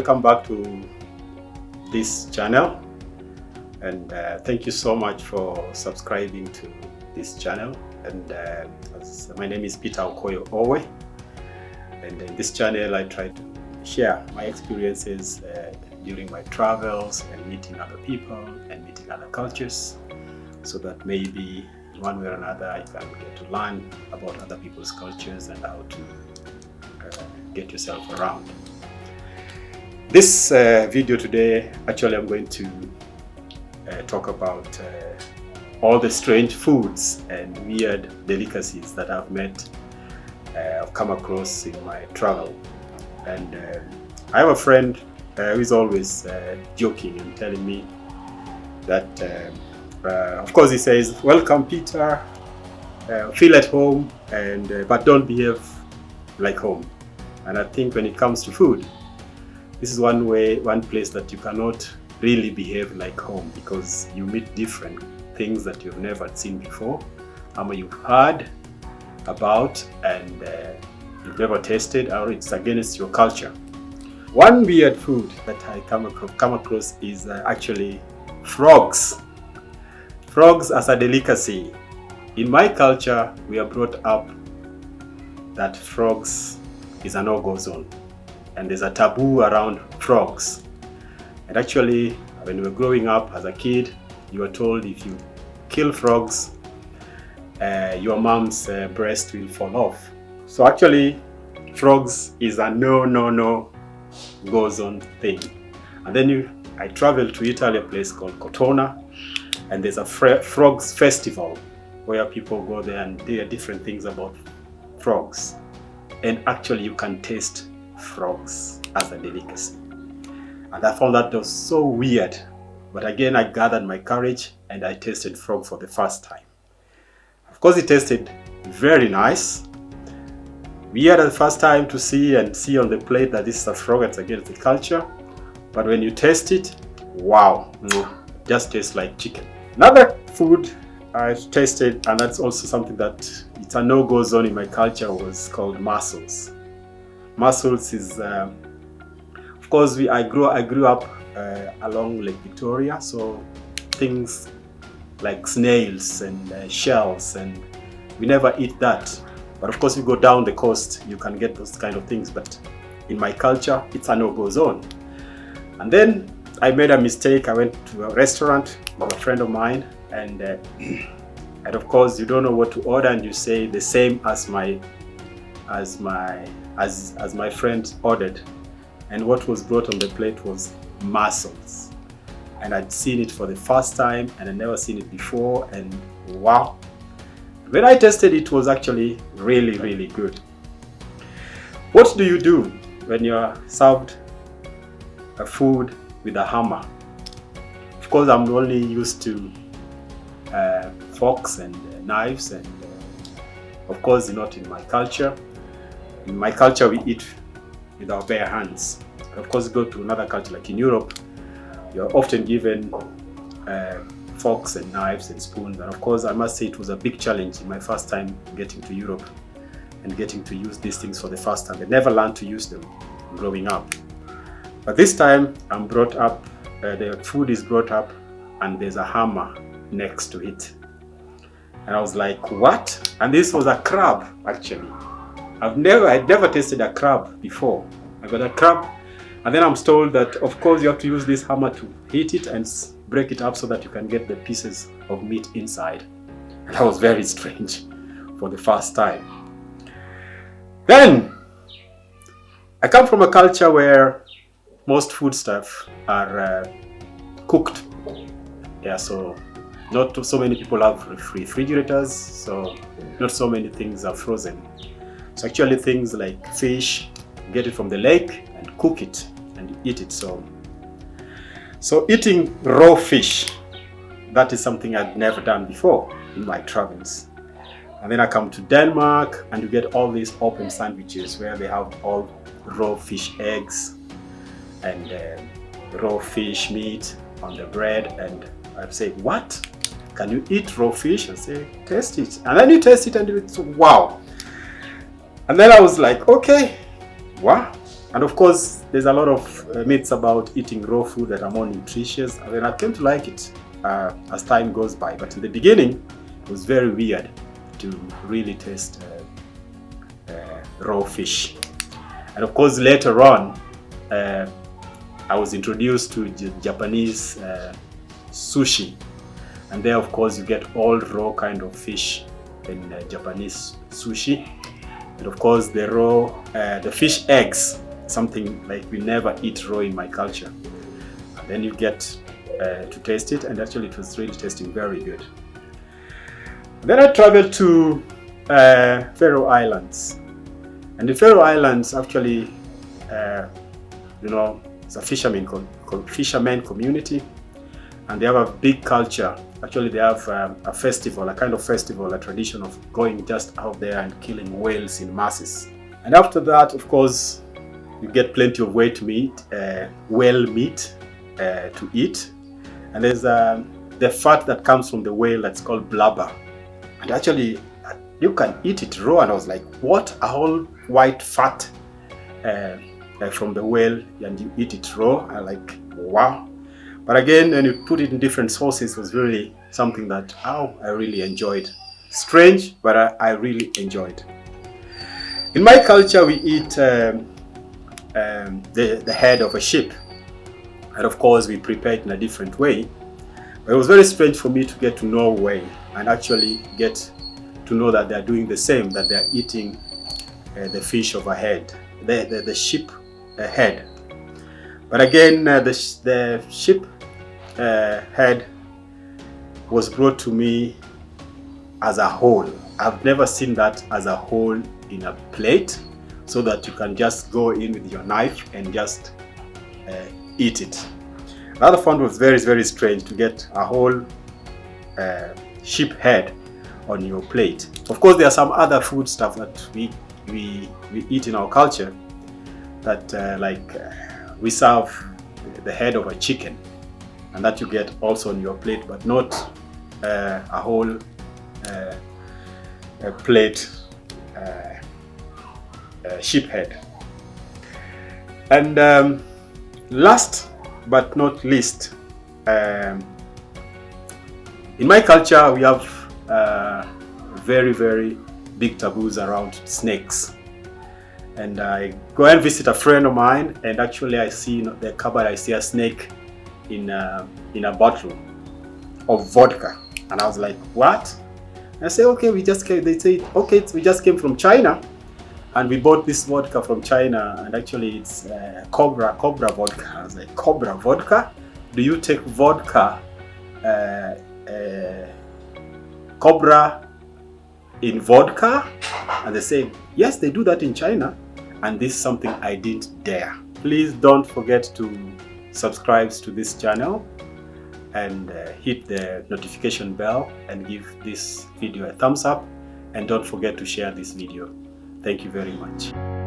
welcome back to this channel, and thank you so much for subscribing to this channel. And my name is Peter Okoyo Owe, and in this channel I try to share my experiences during my travels and meeting other people and meeting other cultures, so that maybe one way or another you can get to learn about other people's cultures and how to get yourself around. This video today, actually I'm going to talk about all the strange foods and weird delicacies that I've come across in my travel. And I have a friend who is always joking and telling me that of course he says, "Welcome Peter, feel at home, and but don't behave like home." And I think when it comes to food, this is one place that you cannot really behave like home, because you meet different things that you've never seen before, or you've heard about and you've never tasted, or it's against your culture. One weird food that I come across is actually frogs. Frogs as a delicacy. In my culture, we are brought up that frogs is a no-go zone, and there's a taboo around frogs. And actually, when we were growing up as a kid, you were told if you kill frogs, your mom's breast will fall off. So actually, frogs is a no-go zone thing. And then I traveled to Italy, a place called Cortona, and there's a frogs festival where people go there and there are different things about frogs. And actually you can taste frogs as a delicacy. And I found that was so weird. But again, I gathered my courage and I tasted frog for the first time. Of course, it tasted very nice. Weird at the first time to see on the plate that this is a frog, it's against the culture. But when you taste it, wow, it just tastes like chicken. Another food I tasted, and that's also something that it's a no-go zone in my culture, was called mussels. Mussels is, of course, I grew up along Lake Victoria, so things like snails and shells, and we never eat that. But of course, you go down the coast, you can get those kind of things. But in my culture, it's a no-go zone. And then I made a mistake. I went to a restaurant with a friend of mine, and of course you don't know what to order, and you say the same as my friend ordered. And what was brought on the plate was mussels, and I'd seen it for the first time, and I'd never seen it before, and wow, when I tasted it, was actually really, really good. What do you do when you're served a food with a hammer? Of course, I'm only used to forks and knives, and of course not in my culture. In my culture, we eat with our bare hands. Of course, go to another culture like in Europe, you're often given forks and knives and spoons. And of course, I must say it was a big challenge in my first time getting to Europe and getting to use these things for the first time. I never learned to use them growing up. But this time I'm brought up, the food is brought up and there's a hammer next to it. And I was like, what? And this was a crab, actually. I'd never tasted a crab before. I got a crab, and then I'm told that of course you have to use this hammer to hit it and break it up so that you can get the pieces of meat inside. And that was very strange for the first time. Then I come from a culture where most food stuff are cooked. Yeah, so not so many people have refrigerators, so not so many things are frozen. So actually things like fish, get it from the lake and cook it and eat it. So eating raw fish, that is something I'd never done before in my travels. And then I come to Denmark, and you get all these open sandwiches where they have all raw fish eggs and raw fish meat on the bread. And I say, what? Can you eat raw fish? I say, taste it. And then you taste it and it's wow. And then I was like, okay, wow. And of course, there's a lot of myths about eating raw food that are more nutritious. And then I came to like it as time goes by. But in the beginning, it was very weird to really taste raw fish. And of course, later on, I was introduced to Japanese sushi. And there, of course, you get all raw kind of fish in Japanese sushi. And of course, the fish eggs, something like we never eat raw in my culture. And then you get to taste it, and actually it was really tasting very good. And then I traveled to Faroe Islands. And the Faroe Islands actually, it's a fisherman community, and they have a big culture. Actually, they have a festival, a kind of festival, a tradition of going just out there and killing whales in masses. And after that, of course, you get plenty of whale meat to eat. And there's the fat that comes from the whale that's called blubber. And actually, you can eat it raw. And I was like, what? A whole white fat from the whale, and you eat it raw? I'm like, wow. But again, when you put it in different sauces, it was really something that I really enjoyed. Strange, but I really enjoyed. In my culture, we eat the head of a sheep. And of course, we prepare it in a different way. But it was very strange for me to get to Norway and actually get to know that they're doing the same, that they're eating the fish of a head, the sheep head. But again, the sheep head was brought to me as a whole. I've never seen that as a whole in a plate, so that you can just go in with your knife and just eat it. Another found was very, very strange to get a whole sheep head on your plate. Of course, there are some other food stuff that we eat in our culture that we serve the head of a chicken, and that you get also on your plate, but not a whole plate sheep head. And last but not least, in my culture we have very, very big taboos around snakes. And I go and visit a friend of mine, and actually I see in the cupboard, I see a snake in a bottle of vodka. And I was like, what? And I say, okay, we just came. They say, okay, we just came from China, and we bought this vodka from China, and actually it's Cobra vodka. I was like, Cobra vodka? Do you take vodka, Cobra in vodka? And they say, yes, they do that in China. And this is something I didn't dare. Please don't forget to subscribe to this channel and hit the notification bell and give this video a thumbs up, and don't forget to share this video. Thank you very much.